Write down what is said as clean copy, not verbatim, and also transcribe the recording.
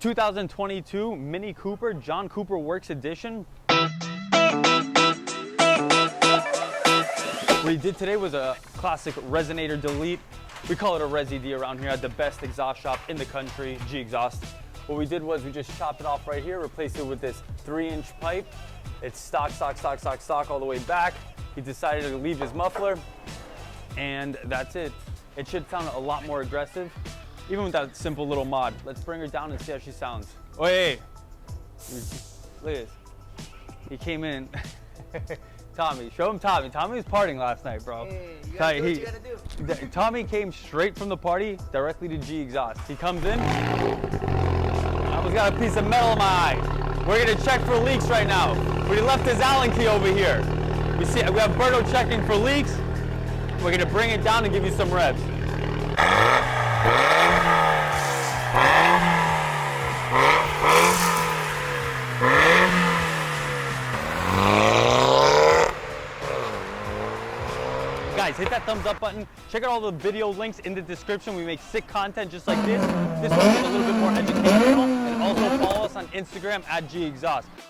2022 Mini Cooper, John Cooper Works Edition. What he did today was a classic resonator delete. We call it a Resi D around here at the best exhaust shop in the country, G Exhaust. What we did was we just chopped it off right here, replaced it with this 3-inch pipe. It's stock all the way back. He decided to leave his muffler, and that's it. It should sound a lot more aggressive, even with that simple little mod. Let's bring her down and see how she sounds. Oh, hey, look at this. He came in. Tommy, show him Tommy. Tommy was partying last night, bro. Hey, you gotta do what you gotta do. Tommy came straight from the party directly to G Exhaust. He comes in. I almost got a piece of metal in my eye. We're gonna check for leaks right now. We left his Allen key over here. We have Berto checking for leaks. We're gonna bring it down and give you some revs. Guys, hit that thumbs up button. Check out all the video links in the description. We make sick content just like this. This one is a little bit more educational. And also follow us on Instagram at G Exhaust.